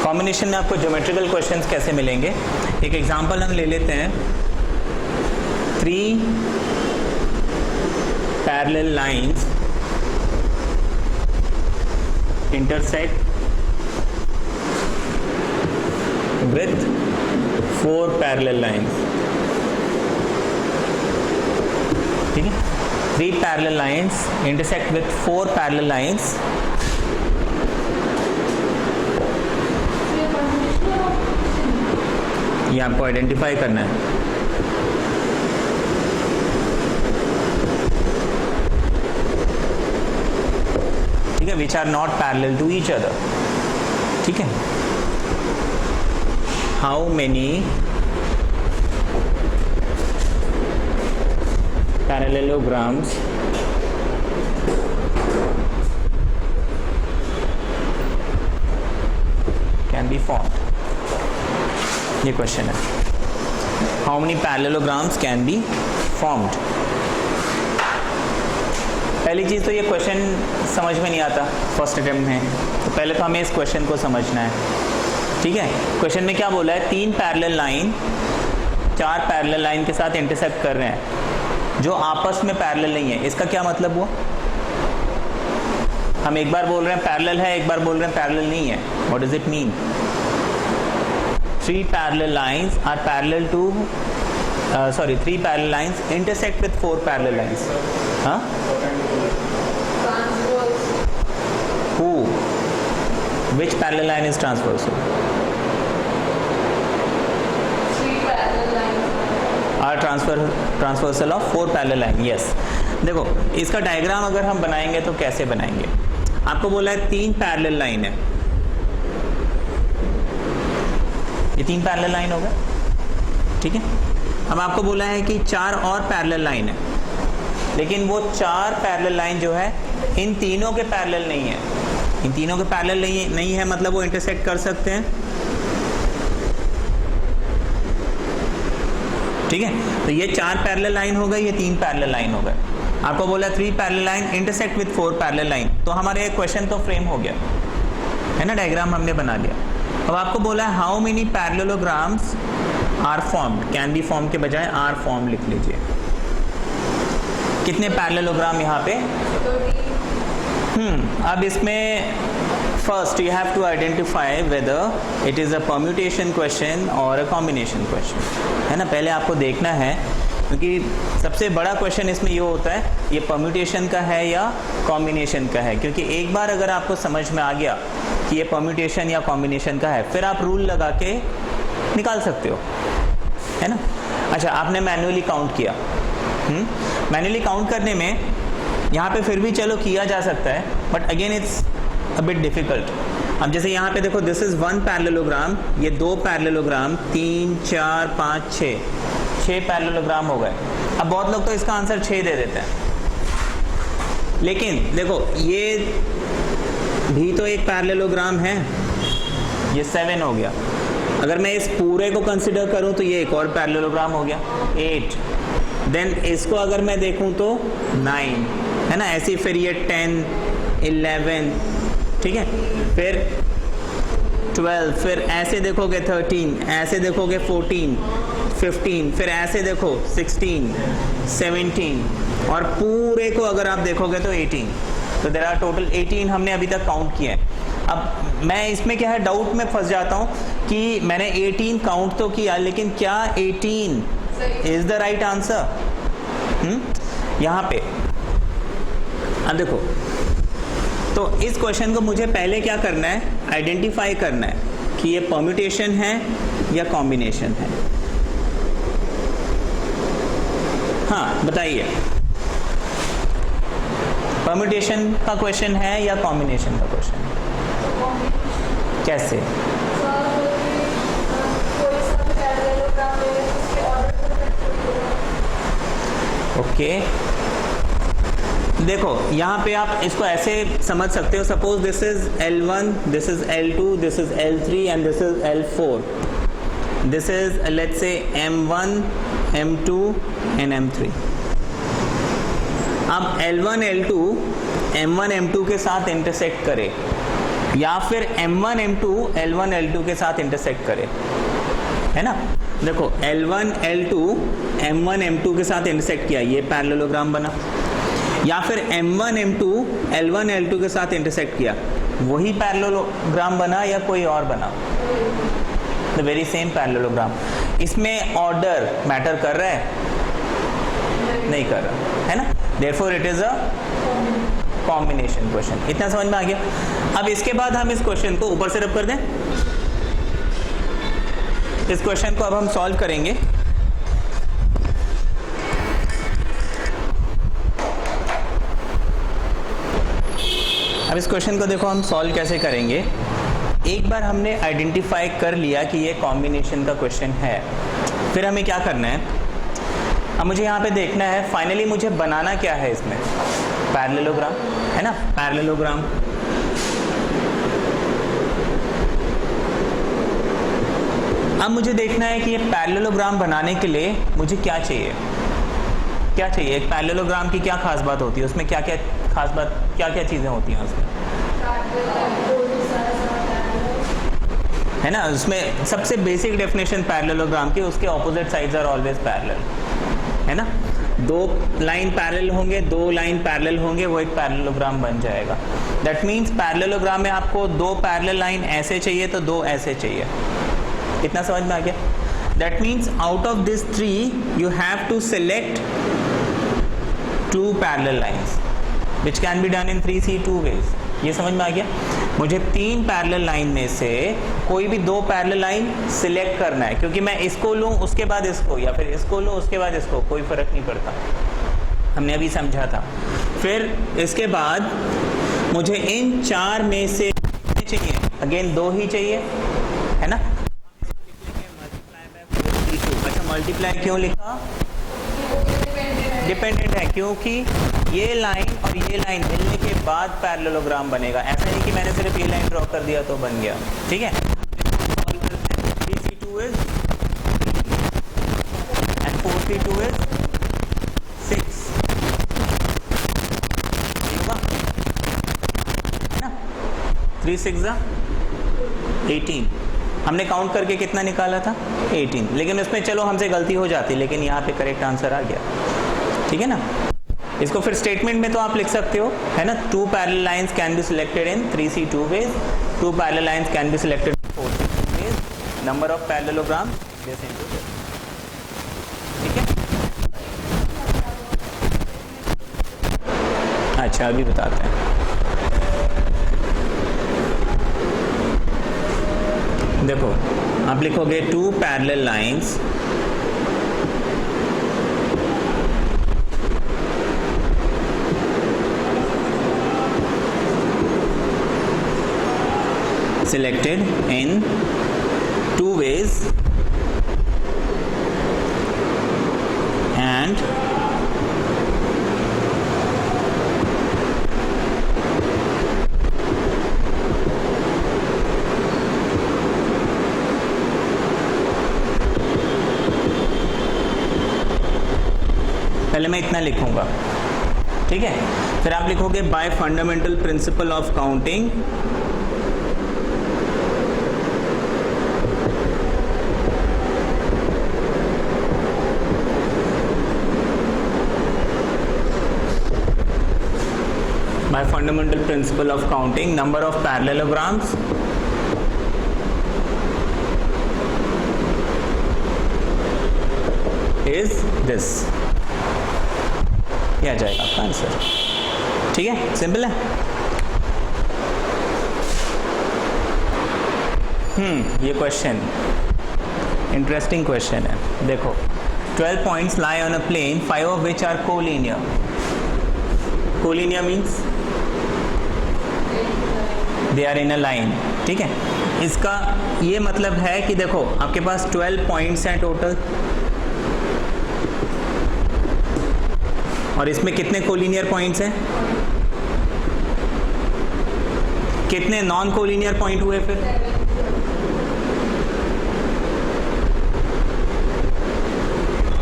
Combination में आपको geometrical questions कैसे मिलेंगे, एक एग्जांपल हम ले लेते हैं। 3 parallel lines intersect with 4 parallel lines। ठीक है, 3 parallel lines intersect with 4 parallel lines। ये आपको आइडेंटिफाई करना है। ठीक है, which are not parallel to each other. ठीक है, how many parallelograms can be formed, ये क्वेश्चन है। How many parallelograms can be formed. पहली चीज़ तो ये क्वेश्चन समझ में नहीं आता फर्स्ट अटेम्प्ट में, तो पहले तो हमें इस क्वेश्चन को समझना है। ठीक है, क्वेश्चन में क्या बोला है, 3 पैरेलल लाइन 4 पैरेलल लाइन के साथ इंटरसेक्ट कर रहे हैं जो आपस में पैरेलल नहीं है। इसका क्या मतलब हुआ, हम एक बार बोल रहे हैं पैरेलल है, एक बार बोल रहे हैं पैरेलल नहीं है। What does it mean? 3 parallel lines are parallel to 3 parallel lines intersect with 4 parallel lines. हाँ, who, which parallel line is transversal? 3 parallel lines are transversal of 4 parallel line। yes, देखो इसका डायग्राम अगर हम बनाएंगे तो कैसे बनाएंगे। आपको बोला है 3 पैरेलल लाइन है, ये 3 पैरेलल लाइन होगा। ठीक है, अब आपको बोला है कि 4 और पैरेलल लाइन है, लेकिन वो 4 पैरेलल लाइन जो है इन तीनों के पैरेलल नहीं है। इन तीनों के पैरेलल नहीं है मतलब वो इंटरसेक्ट कर सकते हैं। ठीक है, तो ये 4 पैरेलल लाइन हो गई, ये 3 पैरेलल लाइन हो गए। आपको बोला 3 parallel line intersect with 4 parallel line, तो हमारे क्वेश्चन तो फ्रेम हो गया है ना, डायग्राम हमने बना लिया। अब आपको बोला है how many parallelograms are formed, can be form के बजाय आर फॉर्म लिख लीजिए। कितने पैरेललोग्राम यहाँ पे? अब इसमें first you have to identify whether it is a permutation question और अ कॉम्बिनेशन क्वेश्चन, है ना। पहले आपको देखना है, क्योंकि सबसे बड़ा क्वेश्चन इसमें ये होता है ये परम्यूटेशन का है या कॉम्बिनेशन का है। क्योंकि एक बार अगर आपको समझ में आ गया कि ये परम्यूटेशन या कॉम्बिनेशन का है, फिर आप रूल लगा के निकाल सकते हो, है ना। अच्छा, आपने मैन्युअली काउंट किया। मैन्युअली काउंट करने में यहाँ पे फिर भी चलो किया जा सकता है, but again it's a bit difficult. अब जैसे यहाँ पे देखो, दिस इज 1 पैरेललोग्राम, ये 2 पैरेललोग्राम, 3 4 5 6 पैरेललोग्राम हो गए। अब बहुत लोग तो इसका आंसर 6 दे देते हैं, लेकिन देखो ये भी तो एक पैरेललोग्राम है, ये 7 हो गया। अगर मैं इस पूरे को कंसिडर करूं तो ये एक और पैरेललोग्राम हो गया 8। देन इसको अगर मैं देखूं तो 9, है ना। ऐसे फिर ये 10 11, ठीक है, फिर 12, फिर ऐसे देखोगे 13, ऐसे देखोगे 14 15, फिर ऐसे देखो 16 17, और पूरे को अगर आप देखोगे तो 18। तो देयर आर टोटल 18 हमने अभी तक काउंट किए हैं। अब मैं इसमें क्या है, डाउट में फंस जाता हूँ कि मैंने 18 काउंट तो किया, लेकिन क्या 18 इज द राइट आंसर यहाँ पे? अब देखो, तो इस क्वेश्चन को मुझे पहले क्या करना है, आइडेंटिफाई करना है कि ये परम्यूटेशन है या कॉम्बिनेशन है। हाँ बताइए, परम्यूटेशन का क्वेश्चन है या कॉम्बिनेशन का क्वेश्चन है? कैसे? ओके, देखो यहाँ पे आप इसको ऐसे समझ सकते हो, suppose this is L1, this is L2, this is L3 and this is L4। This is let's say M1, M2 and M3। अब L1 L2 M1 M2 के साथ इंटरसेक्ट करे, या फिर M1 M2 L1 L2 के साथ intersect करे, है ना। देखो L1 L2 M1 M2 के साथ इंटरसेक्ट किया, ये पैरेललोग्राम बना। या फिर M1 M2 L1 L2 के साथ इंटरसेक्ट किया, वही पैरेललोग्राम बना या कोई और बना, द वेरी सेम पैरेललोग्राम। इसमें ऑर्डर मैटर कर रहा है, नहीं कर रहा, है ना। Therefore it is a combination question. इतना समझ में आ गया। अब इसके बाद हम इस क्वेश्चन को ऊपर से रब कर दें। इस क्वेश्चन को अब हम सॉल्व करेंगे। अब इस क्वेश्चन को देखो हम सॉल्व कैसे करेंगे। एक बार हमने आइडेंटिफाई कर लिया कि ये कॉम्बिनेशन का क्वेश्चन है, फिर हमें क्या करना है, अब मुझे यहाँ पे देखना है फाइनली मुझे बनाना क्या है इसमें, पैरेललोग्राम, है ना, पैरेललोग्राम। अब मुझे देखना है कि ये पैरेललोग्राम बनाने के लिए मुझे क्या चाहिए, क्या चाहिए। एक पैरेललोग्राम की क्या खास बात होती है, उसमें क्या क्या खास बात, क्या क्या चीजें होती हैं उसमें, है ना। उसमें सबसे बेसिक डेफिनेशन पैरेललोग्राम की, उसके opposite sides are always parallel, है ना। दो लाइन पैरेलल होंगे, दो लाइन पैरेलल होंगे, वो एक पैरेललोग्राम बन जाएगा। दैट मीन्स पैरेललोग्राम में आपको दो पैरेलल लाइन ऐसे चाहिए तो दो ऐसे चाहिए। इतना समझ में आ गया। That means out of this three you have to select two parallel lines which can be done in 3C2 ways। ये समझ में आ गया। मुझे तीन पैरेलल लाइन में से कोई भी दो पैरेलल लाइन सिलेक्ट करना है, क्योंकि मैं इसको लूँ उसके बाद इसको, या फिर इसको लूँ उसके बाद इसको, कोई फर्क नहीं पड़ता, हमने अभी समझा था। फिर इसके बाद मुझे इन चार में से चाहिए, अगेन दो ही चाहिए, है ना। अच्छा मल्टीप्लाई क्यों लिखा, डिपेंडेंट है, क्योंकि ये लाइन और ये लाइन मिलने के बाद पैरेललोग्राम बनेगा। ऐसा नहीं कि मैंने सिर्फ ये लाइन ड्रॉ कर दिया तो बन गया, ठीक है। 3C2 is and 4C2 is 6 होगा, है ना। 3 6 18, हमने काउंट करके कितना निकाला था 18, लेकिन उसमें चलो हमसे गलती हो जाती, लेकिन यहाँ पे करेक्ट आंसर आ गया, ठीक है ना। इसको फिर स्टेटमेंट में तो आप लिख सकते हो, है ना। Two parallel lines can be selected in 3C2 ways, two parallel lines can be selected in 4C2 ways, number of parallelogram this into this, ठीक है। अच्छा अभी बताते हैं। देखो आप लिखोगे two parallel lines selected in two ways and पहले मैं इतना लिखूंगा, ठीक है। फिर आप लिखोगे bye fundamental principle of counting by fundamental principle of counting, number of parallelograms is this। ये आ जाएगा आपका आंसर, ठीक है, सिंपल है। ये क्वेश्चन इंटरेस्टिंग क्वेश्चन है। देखो 12 points lie on a plane, 5 of which are collinear। collinear means they are in a line, ठीक है। इसका ये मतलब है कि देखो आपके पास 12 पॉइंट्स हैं टोटल, और इसमें कितने कोलिनियर पॉइंट्स हैं, कितने नॉन कोलिनियर पॉइंट हुए फिर,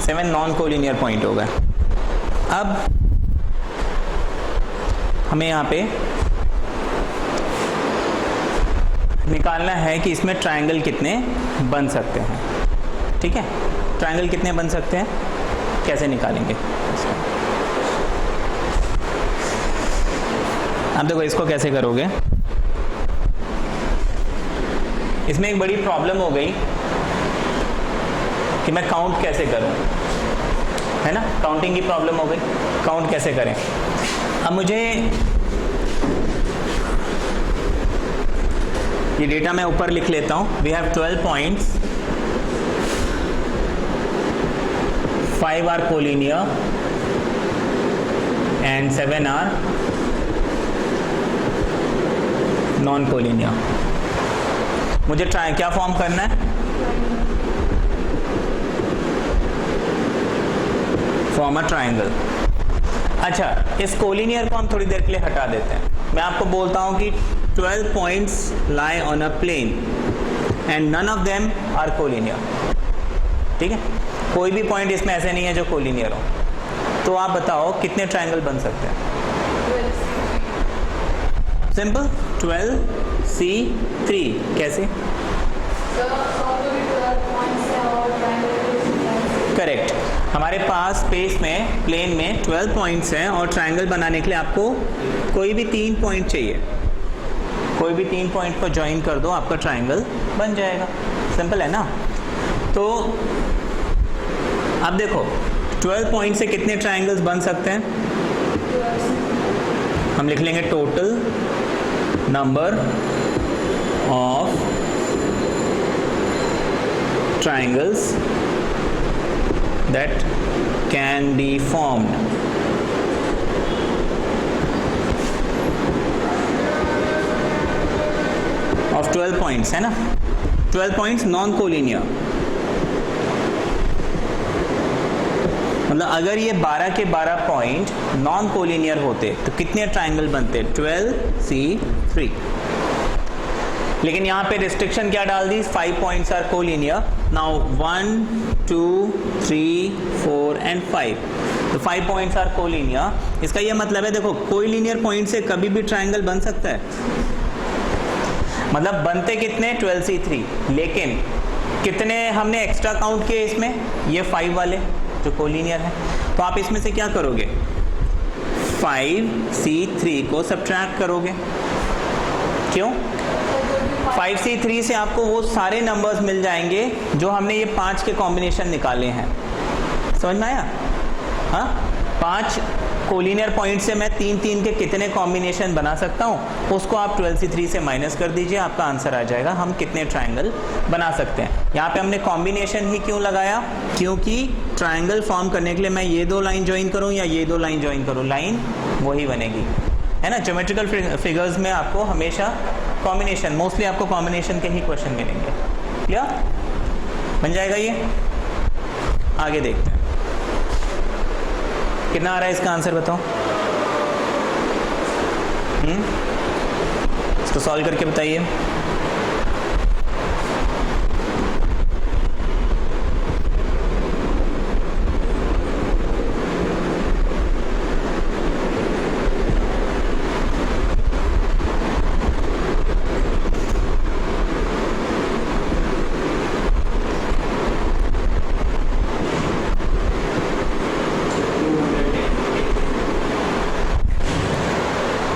सेवन नॉन कोलिनियर पॉइंट हो गए। अब हमें यहाँ पे निकालना है कि इसमें ट्रायंगल कितने बन सकते हैं। ठीक है, ट्रायंगल कितने बन सकते हैं, कैसे निकालेंगे। अब देखो इसको कैसे करोगे। इसमें एक बड़ी प्रॉब्लम हो गई कि मैं काउंट कैसे करूं, है ना, काउंटिंग की प्रॉब्लम हो गई, काउंट कैसे करें। अब मुझे ये डेटा मैं ऊपर लिख लेता हूं। We have 12 points, 5 are collinear and 7 are non collinear. मुझे क्या फॉर्म करना है, फॉर्म अ ट्राइंगल। अच्छा, इस कोलिनियर को हम थोड़ी देर के लिए हटा देते हैं। मैं आपको बोलता हूं कि 12 points lie on a plane and none of them are collinear. ठीक है, कोई भी पॉइंट इसमें ऐसे नहीं है जो कोलिनियर हो। तो आप बताओ कितने ट्राइंगल बन सकते हैं। Simple, 12C3। कैसे? करेक्ट, हमारे पास स्पेस में प्लेन में 12 पॉइंट्स हैं और ट्रायंगल बनाने के लिए आपको कोई भी 3 पॉइंट चाहिए। कोई भी 3 पॉइंट को ज्वाइन कर दो, आपका ट्रायंगल बन जाएगा। सिंपल है ना। तो अब देखो 12 पॉइंट से कितने ट्रायंगल्स बन सकते हैं। हम लिख लेंगे total number of triangles that can be formed। of 12 points है ना, 12 points नॉन कोलिनियर। मतलब अगर ये 12 के 12 पॉइंट नॉन कोलिनियर होते तो कितने ट्राइंगल बनते, 12C3। लेकिन यहाँ पे रिस्ट्रिक्शन क्या डाल दी, 5 points are collinear. Now 1 2 3 4 and 5, तो 5 पॉइंट्स आर कोलिनियर। इसका ये मतलब है, देखो कोलिनियर पॉइंट से कभी भी ट्राइंगल बन सकता है। मतलब बनते कितने, 12C3, लेकिन कितने हमने एक्स्ट्रा काउंट किए इसमें, ये 5 वाले जो कोलिनियर है। तो आप इसमें से क्या करोगे, 5C3 को सब्ट्रैक्ट करोगे। क्यों? 5C3 से आपको वो सारे नंबर्स मिल जाएंगे जो हमने ये 5 के कॉम्बिनेशन निकाले हैं। समझ में आया? हाँ, 5 कोलिनियर पॉइंट से मैं 3 के कितने कॉम्बिनेशन बना सकता हूँ, उसको आप 12C3 से माइनस कर दीजिए, आपका आंसर आ जाएगा हम कितने ट्राइंगल बना सकते हैं। यहाँ पे हमने कॉम्बिनेशन ही क्यों लगाया, क्योंकि ट्राइंगल फॉर्म करने के लिए मैं ये 2 लाइन ज्वाइन करूँ या ये 2 लाइन ज्वाइन करूँ, लाइन वही बनेगी, है ना। ज्योमेट्रिकल फिगर्स में आपको हमेशा कॉम्बिनेशन, मोस्टली आपको कॉम्बिनेशन के ही क्वेश्चन मिलेंगे। क्लियर? बन जाएगा ये। आगे देखते हैं कितना आ रहा है इसका आंसर, बताओ। इसको सॉल्व करके बताइए।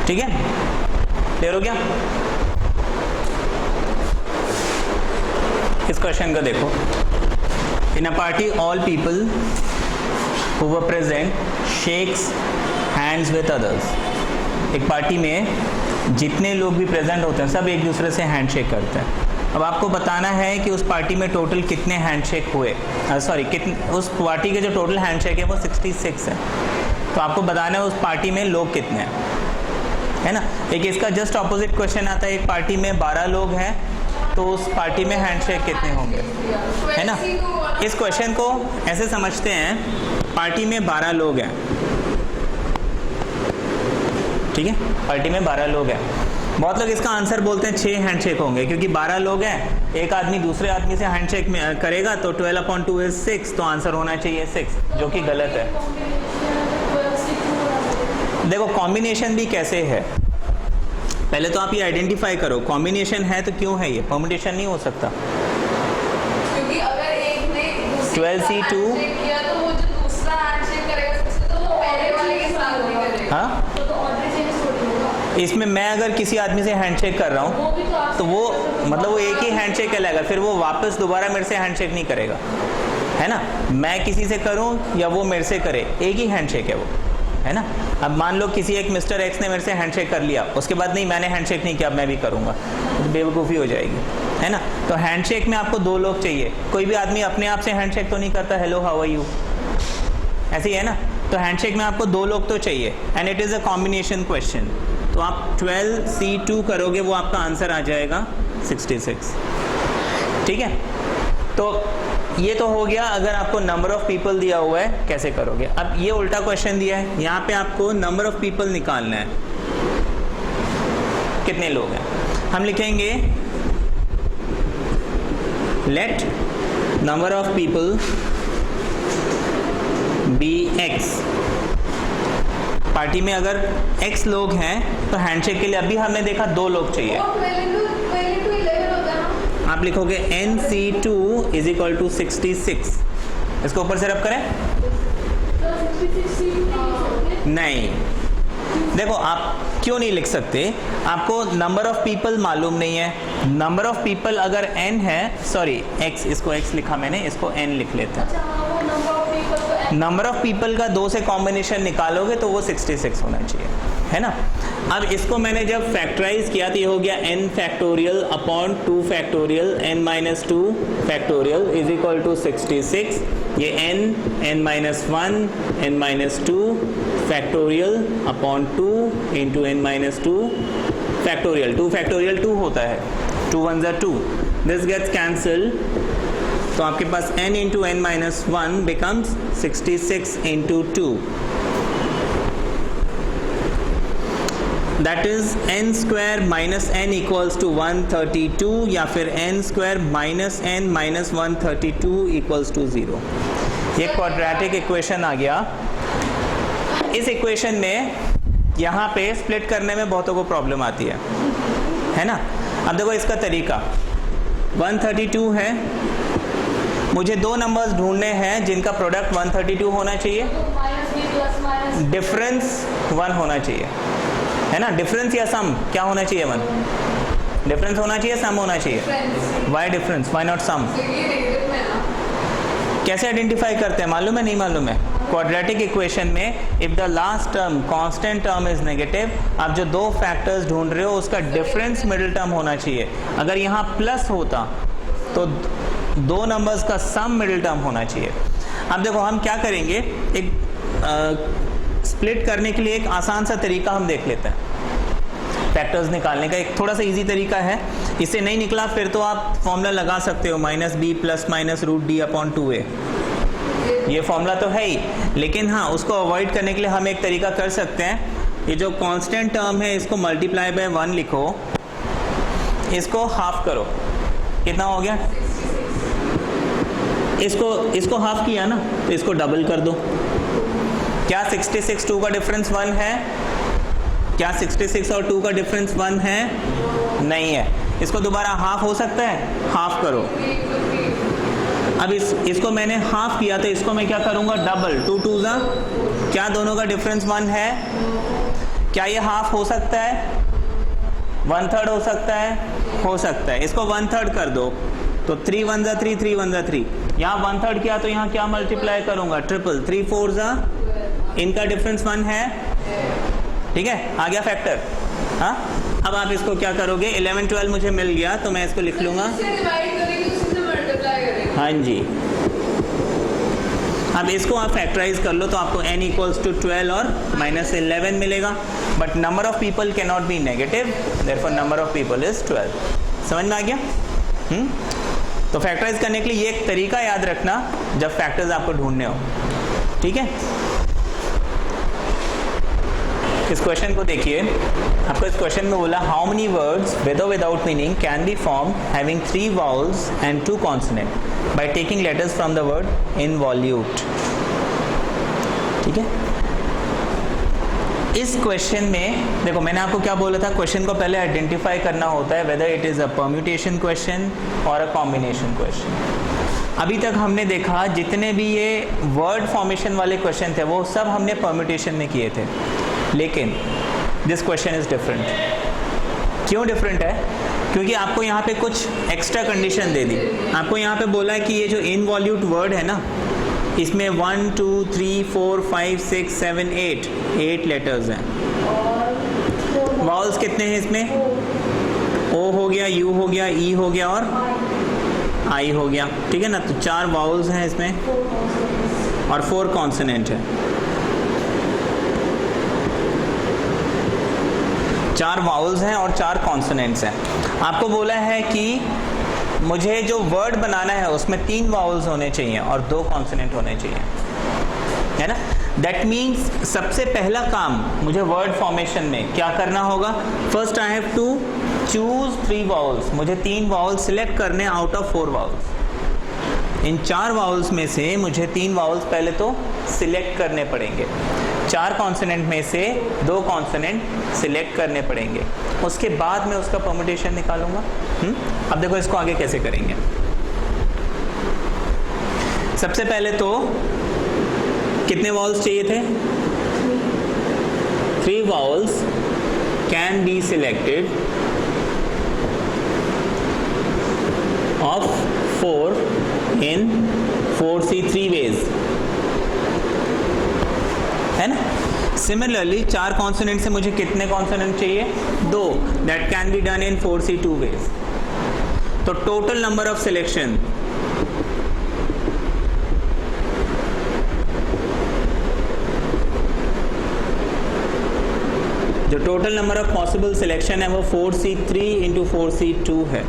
ठीक है, क्लियर हो गया। इस क्वेश्चन को देखो, in a party all people who were present shakes hands with others. एक पार्टी में जितने लोग भी प्रेजेंट होते हैं सब एक दूसरे से हैंडशेक करते हैं। अब आपको बताना है कि उस पार्टी में टोटल कितने हैंडशेक हुए, उस पार्टी के जो टोटल हैंडशेक है वो 66 है। तो आपको बताना है उस पार्टी में लोग कितने हैं, है ना। एक इसका जस्ट ऑपोजिट क्वेश्चन आता है, एक पार्टी में 12 लोग हैं तो उस पार्टी में हैंडशेक कितने होंगे, है ना। इस क्वेश्चन को ऐसे समझते हैं, पार्टी में 12 लोग हैं, ठीक है, पार्टी में 12 लोग हैं। बहुत लोग इसका आंसर बोलते हैं 6 हैंडशेक होंगे, क्योंकि 12 लोग हैं, एक आदमी दूसरे आदमी से हैंडशेक करेगा तो 12/2 इज 6, तो आंसर होना चाहिए 6, जो कि गलत है। देखो कॉम्बिनेशन भी कैसे है, पहले तो आप ये आइडेंटिफाई करो, कॉम्बिनेशन है तो क्यों है ये, परम्यूटेशन नहीं हो सकता। क्योंकि अगर एक ने 12C2 किया तो वो जो दूसरा हैंडशेक करेगा सबसे तो वो पहले वाले के साथ नहीं करेगा। हाँ, तो ऑर्डर चेंज थोड़ी होगा। इसमें मैं अगर किसी आदमी से हैंडशेक कर रहा हूँ वो भी तो आपसे तो वो पूछा मतलब वो एक ही हैंडशेक कहलाएगा, फिर वो वापस दोबारा मेरे से हैंडशेक नहीं करेगा, है ना। मैं किसी से करूँ या वो मेरे से करे, एक ही हैंडशेक है वो, है ना। अब मान लो किसी एक मिस्टर एक्स ने मेरे से हैंडशेक कर लिया, उसके बाद नहीं मैंने हैंडशेक नहीं किया, अब मैं भी करूँगा, तो बेवकूफ़ी हो जाएगी, है ना। तो हैंडशेक में आपको दो लोग चाहिए। कोई भी आदमी अपने आप से हैंडशेक तो नहीं करता, हेलो हाउ आर यू, ऐसे ही है ना। तो हैंडशेक में आपको दो लोग तो चाहिए, and it is a combination question. तो आप 12C2 करोगे, वो आपका आंसर आ जाएगा 66, ठीक है। तो ये तो हो गया अगर आपको नंबर ऑफ पीपल दिया हुआ है कैसे करोगे। अब ये उल्टा क्वेश्चन दिया है, यहाँ पे आपको नंबर ऑफ पीपल निकालना है, कितने लोग हैं। हम लिखेंगे let number of people be x। Party में अगर x लोग हैं तो हैंडशेक के लिए अभी हमने देखा दो लोग चाहिए। वो 12 to 11 होता है ना। आप लिखोगे NC2 इज इक्वल टू 66। इसको ऊपर से रब करें, तो 66 नहीं देखो आप क्यों नहीं लिख सकते, आपको नंबर ऑफ पीपल मालूम नहीं है। नंबर ऑफ पीपल अगर n है, सॉरी x, इसको x लिखा मैंने, इसको n लिख लेते हैं। अच्छा हाँ, वो नंबर ऑफ पीपल को नंबर ऑफ पीपल का 2 से कॉम्बिनेशन निकालोगे तो वो 66 होना चाहिए, है ना। अब इसको मैंने जब फैक्टराइज किया तो ये हो गया n factorial upon 2 factorial n minus 2 factorial is equal to 66। ये n minus 1 n minus 2 factorial upon 2 into n minus 2 factorial. 2 factorial 2 होता है, 2 1 ज़ा 2, दिस गेट्स कैंसल। तो आपके पास n into n minus 1 becomes 66 into 2, that is n square minus n equals to 132, या फिर n square minus n minus 132 equals to 0। ये quadratic equation आ गया। इस इक्वेशन में यहाँ पे स्प्लिट करने में बहुतों को प्रॉब्लम आती है ना। अब देखो इसका तरीका, 132 है, मुझे दो नंबर्स ढूंढने हैं जिनका प्रोडक्ट 132 होना चाहिए, minus b plus minus difference 1 होना चाहिए, है ना। डिफरेंस या सम क्या होना चाहिए, 1 डिफरेंस होना चाहिए, सम होना चाहिए। Friends. Why difference, why not sum. तो ये नेगेटिव में ना, कैसे आइडेंटिफाई करते हैं, मालूम है नहीं मालूम है। क्वाड्रेटिक इक्वेशन में if the last term constant term is negative, आप जो दो फैक्टर्स ढूंढ रहे हो उसका डिफरेंस मिडिल टर्म होना चाहिए। अगर यहाँ प्लस होता तो दो नंबर्स का सम मिडिल टर्म होना चाहिए। अब देखो हम क्या करेंगे, एक स्प्लिट करने के लिए एक आसान सा तरीका हम देख लेते हैं। फैक्टर्स निकालने का एक थोड़ा सा इजी तरीका है, इससे नहीं निकला फिर तो आप फॉर्मूला लगा सकते हो, minus b plus minus root d upon 2a। ये फॉर्मूला तो है ही, लेकिन हाँ उसको अवॉइड करने के लिए हम एक तरीका कर सकते हैं। ये जो कांस्टेंट टर्म है इसको मल्टीप्लाई बाय 1 लिखो, इसको हाफ करो, कितना हो गया, इसको हाफ किया ना तो इसको डबल कर दो। क्या 66 2 का डिफरेंस 1 है, क्या 66 और 2 का डिफरेंस 1 है, नहीं है। इसको दोबारा हाफ हो सकता है, हाफ करो। अब इसको मैंने हाफ किया तो इसको मैं क्या करूंगा, डबल, 2 2 ज़ा, क्या दोनों का डिफरेंस 1 है, क्या ये हाफ हो सकता है, 1/3 हो सकता है, हो सकता है। इसको 1/3 कर दो तो 3 1 ज़ा 3 3 1 ज़ा 3, यहाँ 1/3 किया तो यहाँ क्या मल्टीप्लाई करूंगा, ट्रिपल, 3 4 ज़ा, इनका डिफरेंस 1 है, ठीक है, आ गया फैक्टर। हाँ अब आप इसको क्या करोगे, 11 12 मुझे मिल गया तो मैं इसको लिख लूंगा, इससे डिवाइड करेंगे, उसी से मल्टीप्लाई करेंगे। हाँ जी। अब इसको आप फैक्टराइज कर लो तो आपको n इक्वल्स टू 12 और माइनस 11 मिलेगा, but number of people can not be negative, therefore number of people is 12। समझ में आ गया? तो फैक्टराइज करने के लिए ये एक तरीका याद रखना जब फैक्टर्स आपको ढूंढने हो, ठीक है। इस क्वेश्चन को देखिए, आपको इस क्वेश्चन में बोला हाउ मेनी वर्ड्स विद और without meaning can be form having 3 vowels and 2 consonant by taking letters from the word involute, ठीक है। इस क्वेश्चन में देखो मैंने आपको क्या बोला था, क्वेश्चन को पहले आइडेंटिफाई करना होता है weather it is a permutation question और अ कॉम्बिनेशन क्वेश्चन। अभी तक हमने देखा जितने भी ये वर्ड फॉर्मेशन वाले क्वेश्चन थे वो सब हमने परम्यूटेशन में किए थे, लेकिन दिस क्वेश्चन इज डिफरेंट। क्यों डिफरेंट है? क्योंकि आपको यहाँ पे कुछ एक्स्ट्रा कंडीशन दे दी। आपको यहाँ पे बोला है कि ये जो इनवॉल्यूट वर्ड है ना, इसमें 1 2 3 4 5 6 7 8 लेटर्स हैं। वाउल्स कितने हैं इसमें? ओ हो गया, यू हो गया, ई हो गया और आई हो गया, ठीक है ना। तो 4 वाउल्स हैं इसमें और 4 कॉन्सोनेंट है। 4 वाउल्स हैं और 4 कॉन्सोनेंट्स हैं। आपको बोला है कि मुझे जो वर्ड बनाना है उसमें 3 वाउल्स होने चाहिए और 2 कॉन्सोनेंट होने चाहिए, है ना। दैट मीन्स सबसे पहला काम मुझे वर्ड फॉर्मेशन में क्या करना होगा? First I have to choose 3 vowels. मुझे 3 वाउल्स सिलेक्ट करने आउट ऑफ 4 वाउल्स। इन 4 वाउल्स में से मुझे 3 वाउल्स पहले तो सिलेक्ट करने पड़ेंगे। 4 कॉन्सोनेंट में से 2 कॉन्सोनेंट सिलेक्ट करने पड़ेंगे, उसके बाद मैं उसका परम्यूटेशन निकालूंगा। अब देखो इसको आगे कैसे करेंगे। सबसे पहले तो कितने वाउल्स चाहिए थे? 3 vowels can be selected of 4 in 4C3 ways, है ना। सिमिलरली 4 कॉन्सोनेंट से मुझे कितने कॉन्सोनेंट चाहिए? 2। That can be done in 4C2 ways. तो टोटल नंबर ऑफ सिलेक्शन जो total number of possible selection है वो 4C3 इंटू 4C2 है।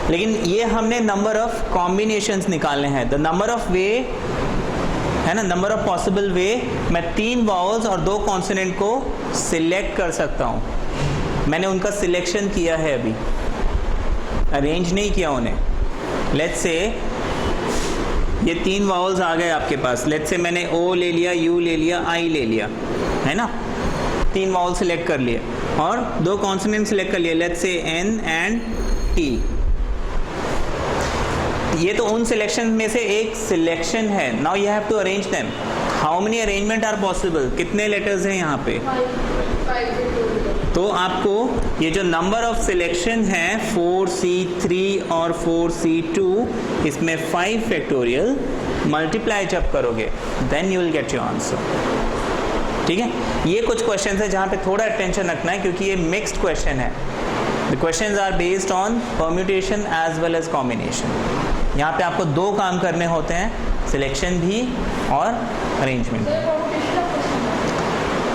लेकिन ये हमने नंबर ऑफ कॉम्बिनेशंस निकालने हैं। द नंबर ऑफ वे है ना, नंबर ऑफ पॉसिबल वे, मैं 3 वाउल्स और 2 कॉन्सोनेंट को सिलेक्ट कर सकता हूं। मैंने उनका सिलेक्शन किया है, अभी अरेंज नहीं किया उन्हें। लेट्स से ये 3 वाउल्स आ गए आपके पास। लेट्स से मैंने ओ ले लिया, यू ले लिया, आई ले लिया, है ना। 3 वाउल सिलेक्ट कर लिए और 2 कॉन्सोनेंट सिलेक्ट कर लिए। Let's say N and T. ये तो उन सिलेक्शन में से एक सिलेक्शन है। Now you have to arrange them. How many arrangement are possible? कितने लेटर्स हैं यहाँ पे? 5। तो आपको ये जो नंबर ऑफ सिलेक्शन है 4C3 और 4C2, इसमें 5 फैक्टोरियल मल्टीप्लाई जब करोगे then you will get your answer, ठीक है। ये कुछ क्वेश्चन है जहाँ पे थोड़ा अटेंशन रखना है क्योंकि ये मिक्स्ड क्वेश्चन है। The questions are based on permutation as well as combination. यहाँ पे आपको 2 काम करने होते हैं, सिलेक्शन भी और अरेंजमेंट।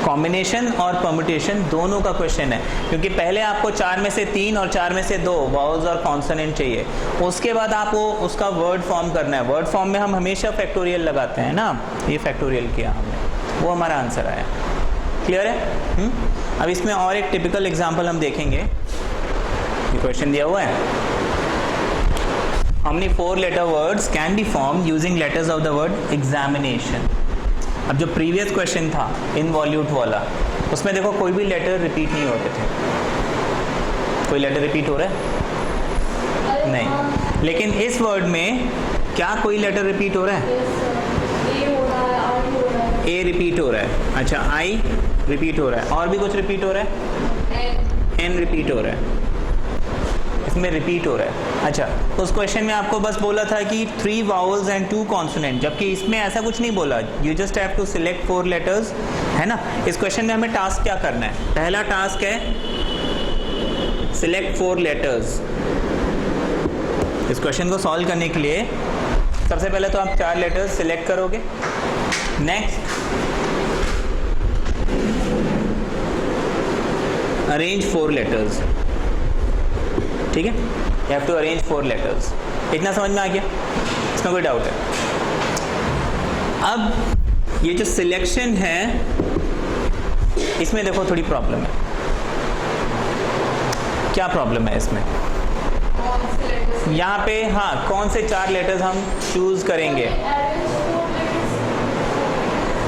कॉम्बिनेशन और परम्यूटेशन दोनों का क्वेश्चन है, क्योंकि पहले आपको 4 में से 3 और 4 में से 2 वाउल्स और कॉन्सोनेंट चाहिए। उसके बाद आपको उसका वर्ड फॉर्म करना है। वर्ड फॉर्म में हम हमेशा फैक्टोरियल लगाते हैं ना, ये फैक्टोरियल किया हमने, वो हमारा आंसर आया। क्लियर है? अब इसमें और एक टिपिकल एग्जाम्पल हम देखेंगे। ये क्वेश्चन दिया हुआ है, How many 4-letter words can be formed using letters of the word examination? अब जो प्रीवियस क्वेश्चन था इनवॉल्यूट वाला, उसमें देखो कोई भी लेटर रिपीट नहीं होते थे। कोई लेटर रिपीट हो रहा है? नहीं। लेकिन इस वर्ड में क्या कोई लेटर रिपीट हो रहा है? ए रिपीट हो रहा है। अच्छा, आई रिपीट हो रहा है। और भी कुछ रिपीट हो रहा है? एन रिपीट हो रहा है। इसमें रिपीट हो रहा है। अच्छा, उस क्वेश्चन में आपको बस बोला था कि 3 वाउल्स एंड 2 कॉन्सोनेंट, जबकि इसमें ऐसा कुछ नहीं बोला। You just have to select 4 letters, है ना। इस क्वेश्चन में हमें टास्क क्या करना है? पहला टास्क है सिलेक्ट 4 लेटर्स। इस क्वेश्चन को सॉल्व करने के लिए सबसे पहले तो आप 4 लेटर्स सिलेक्ट करोगे। नेक्स्ट अरेंज 4 लेटर्स, ठीक है। You have to arrange 4 letters. इतना समझ में आ गया? इसमें कोई डाउट है? अब ये जो सिलेक्शन है इसमें देखो थोड़ी प्रॉब्लम है। क्या प्रॉब्लम है इसमें? यहाँ पे हाँ, कौन से 4 लेटर्स हम चूज करेंगे?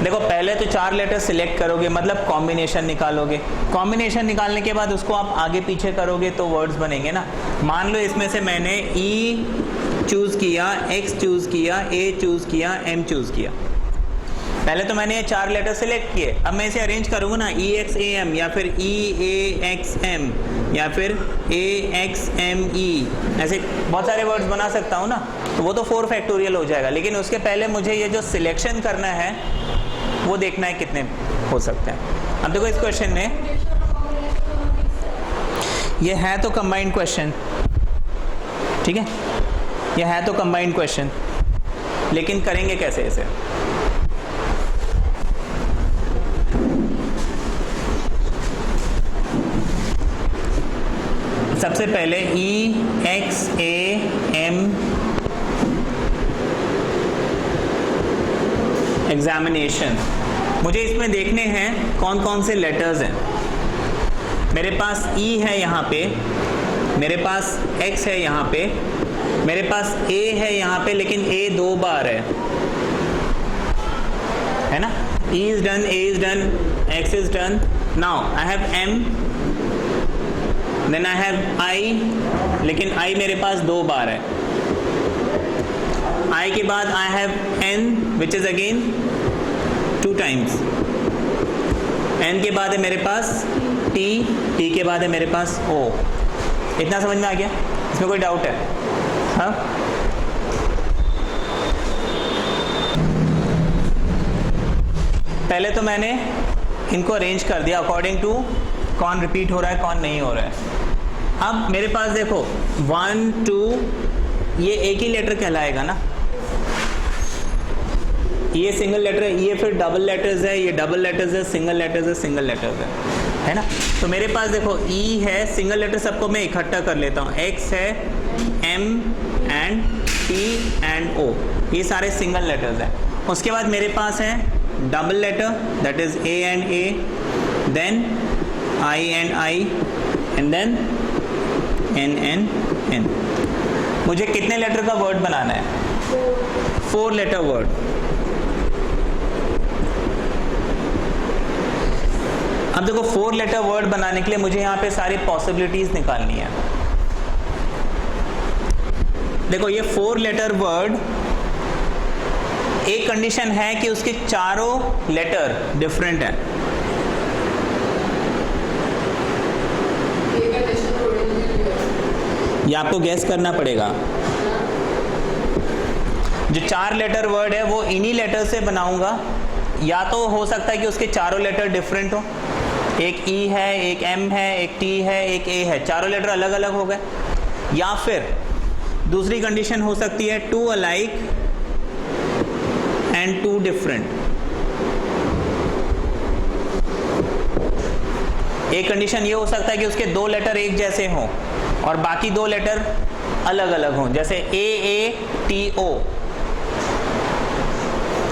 देखो पहले तो 4 लेटर सिलेक्ट करोगे, मतलब कॉम्बिनेशन निकालोगे। कॉम्बिनेशन निकालने के बाद उसको आप आगे पीछे करोगे तो वर्ड्स बनेंगे ना। मान लो इसमें से मैंने ई चूज किया, एक्स चूज किया, ए चूज किया, एम चूज किया। पहले तो मैंने ये 4 लेटर सिलेक्ट किए, अब मैं इसे अरेंज करूंगा ना, ई एक्स ए एम, या फिर ई ए एक्स एम, या फिर ए एक्स एम ई, ऐसे बहुत सारे वर्ड्स बना सकता हूँ ना। तो वो तो 4 फैक्टोरियल हो जाएगा, लेकिन उसके पहले मुझे ये जो सिलेक्शन करना है वो देखना है कितने हो सकते हैं। अब देखो इस क्वेश्चन में ये है तो कंबाइंड क्वेश्चन, ठीक है, ये है तो कंबाइंड क्वेश्चन, लेकिन करेंगे कैसे इसे? सबसे पहले ई एक्स ए एम एग्जामिनेशन, मुझे इसमें देखने हैं कौन कौन से लेटर्स हैं। मेरे पास ई है यहाँ पे, मेरे पास एक्स है यहाँ पे, मेरे पास ए है यहाँ पे, लेकिन ए 2 बार है ना। E is done, A is done, X is done. Now I have M, then I have I, लेकिन आई मेरे पास 2 बार है। आई के बाद I have N which is again 2 times. N के बाद है मेरे पास टी, टी के बाद है मेरे पास ओ। इतना समझ में आ गया? इसमें कोई डाउट है? हाँ, पहले तो मैंने इनको अरेंज कर दिया अकॉर्डिंग टू कौन रिपीट हो रहा है कौन नहीं हो रहा है। अब मेरे पास देखो 1 2, ये एक ही लेटर कहलाएगा ना, ये सिंगल लेटर है, ये फिर डबल लेटर्स है, ये डबल लेटर्स है, सिंगल लेटर्स है, सिंगल लेटर्स है ना। तो मेरे पास देखो ई है, सिंगल लेटर सबको मैं इकट्ठा कर लेता हूँ, एक्स है, एम एंड टी एंड ओ, ये सारे सिंगल लेटर्स हैं। उसके बाद मेरे पास है double letter, that is A and A, then I and I, and then N N N. मुझे कितने लेटर का वर्ड बनाना है? 4 लेटर वर्ड। अब देखो 4 लेटर वर्ड बनाने के लिए मुझे यहाँ पे सारी पॉसिबिलिटीज निकालनी है। देखो ये 4 लेटर वर्ड, एक कंडीशन है कि उसके चारों लेटर डिफरेंट है। ये आपको गैस करना पड़ेगा। जो 4 लेटर वर्ड है वो इन्हीं लेटर से बनाऊंगा, या तो हो सकता है कि उसके चारों लेटर डिफरेंट हो, एक ई है, एक एम है, एक टी है, एक ए है, चारों लेटर अलग अलग हो गए। या फिर दूसरी कंडीशन हो सकती है 2 अलाइक एंड 2 डिफरेंट। एक कंडीशन ये हो सकता है कि उसके 2 लेटर एक जैसे हों और बाकी 2 लेटर अलग अलग हों, जैसे ए ए टी ओ,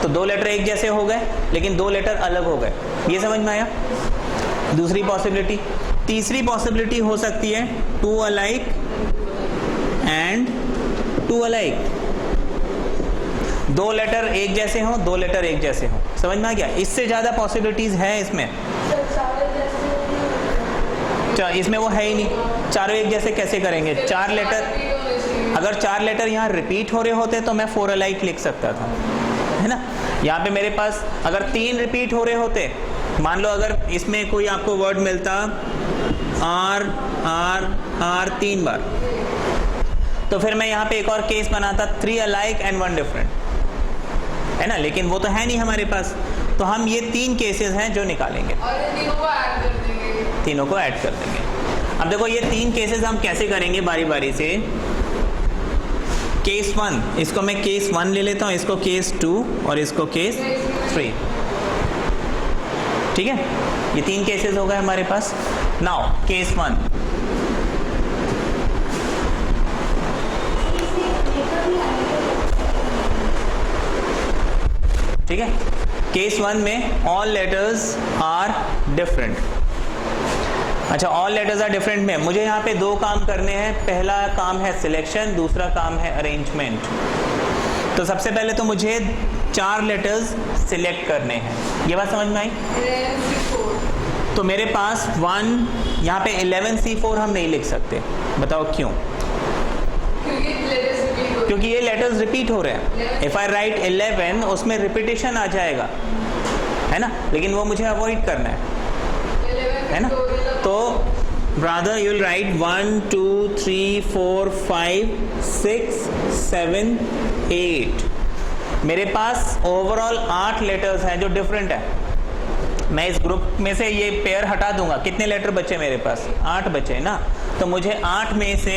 तो 2 लेटर एक जैसे हो गए लेकिन 2 लेटर अलग हो गए। ये समझ में आया? दूसरी पॉसिबिलिटी। तीसरी पॉसिबिलिटी हो सकती है 2 अलाइक एंड 2 अलाइक, 2 लेटर एक जैसे हों, 2 लेटर एक जैसे हों। समझ में आ गया? इससे ज्यादा पॉसिबिलिटीज है इसमें। इसमें वो है ही नहीं, चारों एक जैसे कैसे करेंगे? 4 लेटर, अगर 4 लेटर यहाँ रिपीट हो रहे होते तो मैं 4 अलाइक लिख सकता था, है ना। यहाँ पे मेरे पास अगर 3 रिपीट हो रहे होते, मान लो अगर इसमें कोई आपको वर्ड मिलता आर आर आर 3 बार, तो फिर मैं यहाँ पे एक और केस बनाता 3 अलाइक एंड 1 डिफरेंट, है ना। लेकिन वो तो है नहीं हमारे पास, तो हम ये 3 केसेस हैं जो निकालेंगे और तीनों को ऐड कर देंगे। अब देखो ये 3 केसेस हम कैसे करेंगे बारी बारी से। केस 1, इसको मैं केस 1 ले लेता हूँ, इसको केस 2 और इसको केस 3, ठीक है। ये 3 केसेस हो गए हमारे पास। नाउ केस 1, ठीक है। केस 1 में ऑल लेटर्स आर डिफरेंट। अच्छा, ऑल लेटर्स आर डिफरेंट में मुझे यहाँ पे 2 काम करने हैं। पहला काम है सिलेक्शन, दूसरा काम है अरेंजमेंट। तो सबसे पहले तो मुझे 4 लेटर्स सिलेक्ट करने हैं। ये बात समझ में आई? 11C4 तो मेरे पास 1 यहाँ पे 11C4 हम नहीं लिख सकते, बताओ क्यों? क्योंकि ये लेटर्स रिपीट हो रहे हैं। इफ आई राइट 11 उसमें रिपीटेशन आ जाएगा, है ना, लेकिन वो मुझे अवॉइड करना है ना। तो rather you will write 1 2 3 4 5 6 7 8। मेरे पास ओवरऑल 8 लेटर्स हैं जो डिफरेंट है। मैं इस ग्रुप में से ये पेयर हटा दूंगा, कितने लेटर बचे मेरे पास? 8 बचे ना। तो मुझे 8 में से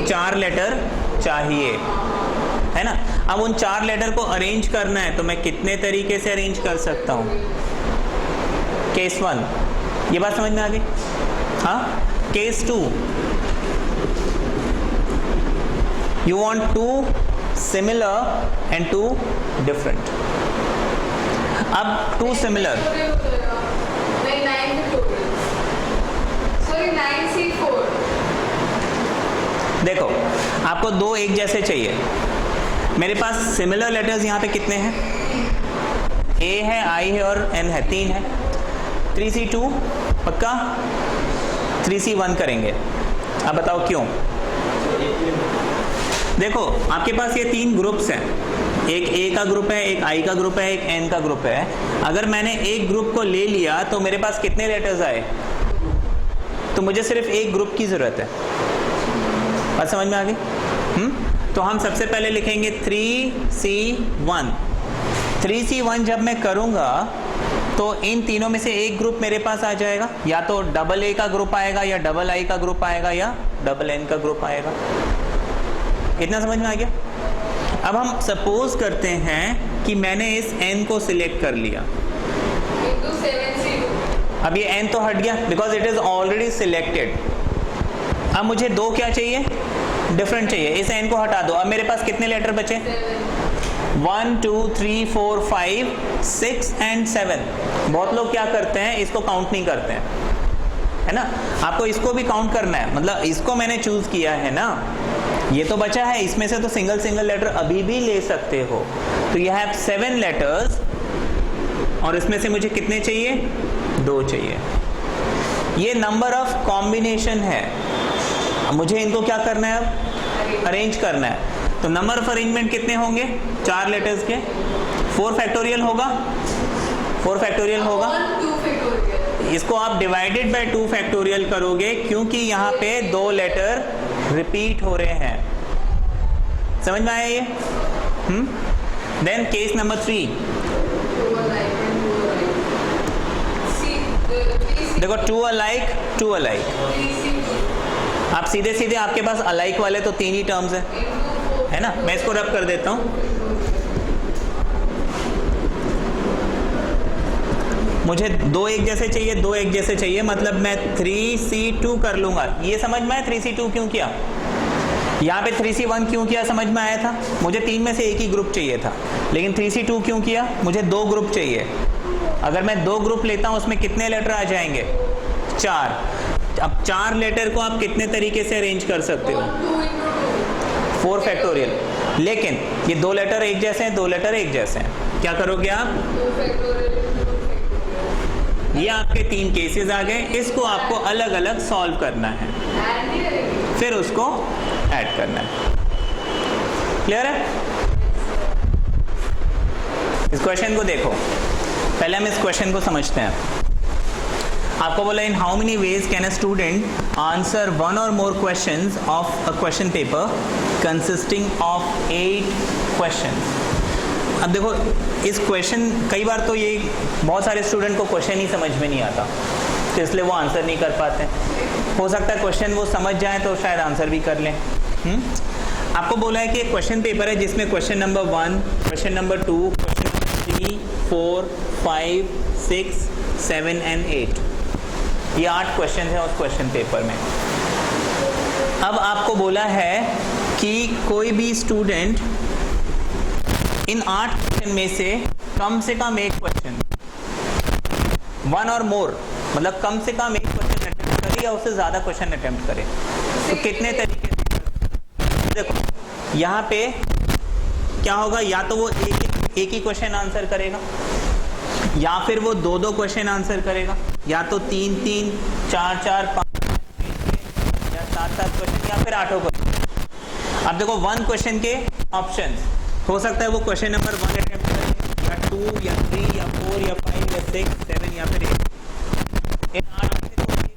4 लेटर चाहिए, है ना। अब उन 4 लेटर को अरेंज करना है, तो मैं कितने तरीके से अरेंज कर सकता हूँ? केस 1, ये बात समझ में आ गई? हाँ। Case 2, you want 2 similar and 2 different। अब 2 similar, नहीं 9C4 देखो आपको 2 एक जैसे चाहिए। मेरे पास सिमिलर लेटर्स यहाँ पे कितने हैं? A है, I है और N है, 3 है। 3C2 पक्का? 3C1 करेंगे। अब बताओ क्यों? देखो आपके पास ये 3 ग्रुप्स हैं, एक A का ग्रुप है, एक I का ग्रुप है, एक N का ग्रुप है। अगर मैंने एक ग्रुप को ले लिया तो मेरे पास कितने लेटर्स आए? तो मुझे सिर्फ एक ग्रुप की जरूरत है। बात समझ में आ गई? तो हम सबसे पहले लिखेंगे 3C1। 3C1 जब मैं करूंगा तो इन तीनों में से एक ग्रुप मेरे पास आ जाएगा, या तो डबल A का ग्रुप आएगा, या डबल I का ग्रुप आएगा, या डबल N का ग्रुप आएगा। इतना समझ में आ गया? अब हम सपोज करते हैं कि मैंने इस N को सिलेक्ट कर लिया। 7C2 अब ये N तो हट गया because it is already selected. अब मुझे 2 क्या चाहिए? डिफरेंट चाहिए। इस N को हटा दो। अब मेरे पास कितने लेटर बचे? 1 2 3 4 5 6 एंड 7। बहुत लोग क्या करते हैं, इसको काउंट नहीं करते हैं, है ना। आपको इसको भी काउंट करना है, मतलब इसको मैंने चूज किया है ना, ये तो बचा है, इसमें से तो सिंगल सिंगल लेटर अभी भी ले सकते हो। तो यू हैव 7 लेटर्स और इसमें से मुझे कितने चाहिए? 2 चाहिए। ये नंबर ऑफ कॉम्बिनेशन है। अब मुझे इनको क्या करना है? अब अरेंज करना है। तो नंबर ऑफ अरेंजमेंट कितने होंगे 4 लेटर्स के? 4 फैक्टोरियल होगा। 4 फैक्टोरियल होगा। 2 फैक्टोरियल। इसको आप डिवाइडेड बाय 2 फैक्टोरियल करोगे क्योंकि यहाँ पे 2 लेटर रिपीट हो रहे हैं। समझ में आया ये? देन केस नंबर 3, देखो 2 अलाइक 2 अलाइक। आप सीधे सीधे आपके पास अलाइक वाले तो 3 ही टर्म्स है ना। मैं इसको रब कर देता हूं। मुझे 2 एक जैसे चाहिए, 2 एक जैसे चाहिए, मतलब मैं 3C2 कर लूंगा। ये समझ में आया 3C2 क्यों किया? यहाँ पे 3C1 क्यों किया समझ में आया था? मुझे 3 में से एक ही ग्रुप चाहिए था, लेकिन 3C2 क्यों किया? मुझे 2 ग्रुप चाहिए। अगर मैं 2 ग्रुप लेता हूं उसमें कितने लेटर आ जाएंगे? 4। अब 4 लेटर को आप कितने तरीके से अरेंज कर सकते हो? 4 फैक्टोरियल। लेकिन ये 2 लेटर एक जैसे हैं, 2 लेटर एक जैसे हैं, क्या करोगे आप? 2 फैक्टोरियल। ये आपके 3 केसेस आ गए। इसको आपको अलग अलग सॉल्व करना है, फिर उसको ऐड करना है। क्लियर है? इस क्वेश्चन को देखो, पहले हम इस क्वेश्चन को समझते हैं। आपको बोला in how many ways can a student answer 1 और more questions of a question paper consisting of 8 questions. अब देखो इस क्वेश्चन, कई बार तो ये बहुत सारे स्टूडेंट को क्वेश्चन ही समझ में नहीं आता, तो इसलिए वो आंसर नहीं कर पाते। हो सकता है क्वेश्चन वो समझ जाए तो शायद आंसर भी कर लें। आपको बोला है कि एक क्वेश्चन पेपर है जिसमें question number 1, question number 2, question number 3, 4, 5, 6, 7 and 8, ये 8 क्वेश्चन हैं उस क्वेश्चन पेपर में। अब आपको बोला है कि कोई भी स्टूडेंट इन 8 क्वेश्चन में से कम एक क्वेश्चन 1 और मोर, मतलब कम से कम एक क्वेश्चन अटेम्प्ट करे या उससे ज्यादा क्वेश्चन अटेम्प्ट करे। तो कितने तरीके से? देखो यहाँ पे क्या होगा, या तो वो एक ही क्वेश्चन आंसर करेगा, या फिर वो दो क्वेश्चन आंसर करेगा, या तो 3 4 5 या 7 क्वेश्चन, या फिर 8 क्वेश्चन। अब देखो 1 क्वेश्चन के ऑप्शंस हो सकता है वो क्वेश्चन नंबर 1 अटेम्प्ट करें, या 2 या 3 या 4 या 5 या 6 7 या फिर 8। इन 8 में से कोई एक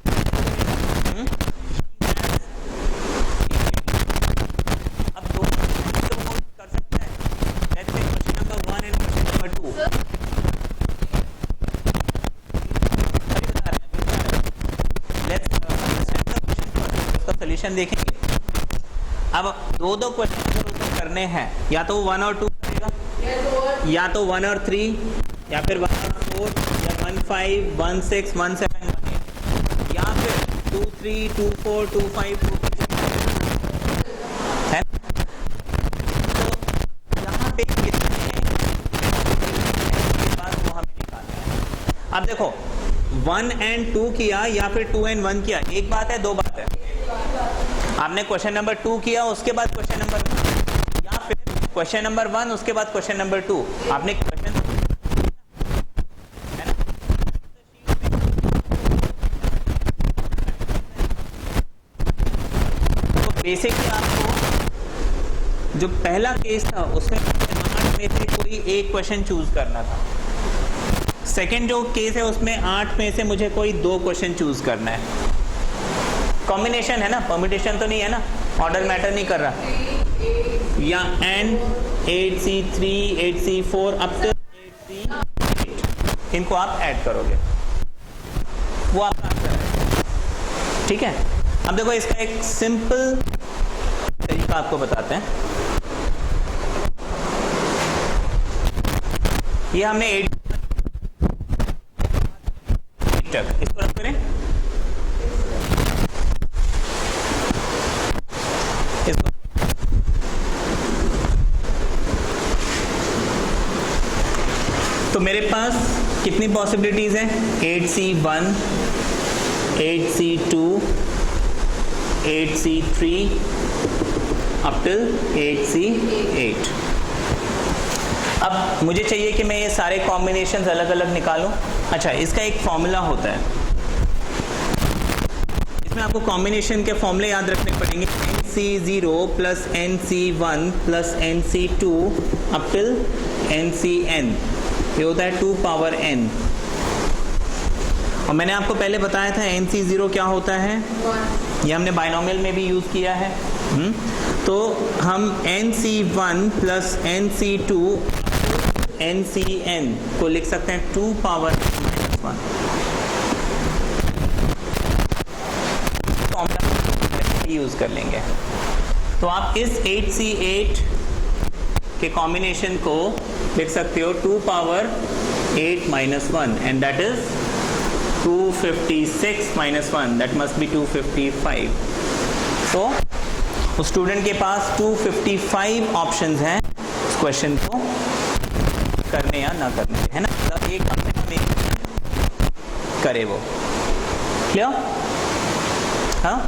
अब 2 तो वो कर सकता है। Let's say question number 1 and question number 2 let's understand the question first, उसका सॉल्यूशन देखेंगे। अब दो क्वेश्चन अगर उसे करने हैं, या तो 1 और 2 करेगा, या तो 1 और 3, या फिर 1 और 4, या 1 5 1 6 1 7 1 8, या फिर 2 3 2 4 2 5 2 6 है। तो यहाँ पे कितने बात वो हमें निकालना है। अब देखो 1 एंड 2 किया या फिर 2 एंड 1 किया, एक बात है, दो बात है। आपने क्वेश्चन नंबर 2 किया, उसके बाद क्वेश्चन नंबर 1, या फिर क्वेश्चन नंबर 1 उसके बाद क्वेश्चन नंबर 2। आपने क्वेश्चन है ना, तो बेसिकली आपको जो पहला केस था उसमें 8 में से कोई एक क्वेश्चन चूज करना था। सेकंड जो केस है उसमें 8 में से मुझे कोई 2 क्वेश्चन चूज करना है। कॉम्बिनेशन है ना, परम्यूटेशन तो नहीं है ना, ऑर्डर मैटर नहीं कर रहा। या and 8C3 8C4 up to 8C8 इनको आप ऐड करोगे, वो आपका आंसर है। ठीक है, अब देखो इसका एक सिंपल तरीका आपको बताते हैं। ये हमने 8 तक इसको रख करें, तो मेरे पास कितनी पॉसिबिलिटीज हैं, 8C1 8C2 8C3 up till 8C8। अब मुझे चाहिए कि मैं ये सारे कॉम्बिनेशंस अलग अलग निकालूं। अच्छा, इसका एक फॉर्मूला होता है, इसमें आपको कॉम्बिनेशन के फॉर्मूले याद रखने पड़ेंगे। NC0 plus NC1 plus NC2 up till NCN, ये होता है 2 पावर n। और मैंने आपको पहले बताया था NC0 क्या होता है, ये हमने बाइनोमियल में भी यूज किया है। तो हम NC1 प्लस NC2 NCN को लिख सकते हैं 2 पावर -1। यूज कर लेंगे, तो आप इस 8C8 के कॉम्बिनेशन को लिख सकते हो 2 power 8 -1 and that is 256 -1, that must be 255। तो उस स्टूडेंट के पास 255 ऑप्शंस हैं इस क्वेश्चन को करने या ना करने, है ना, मतलब एक कम से कम एक करे वो। क्लियर? हाँ,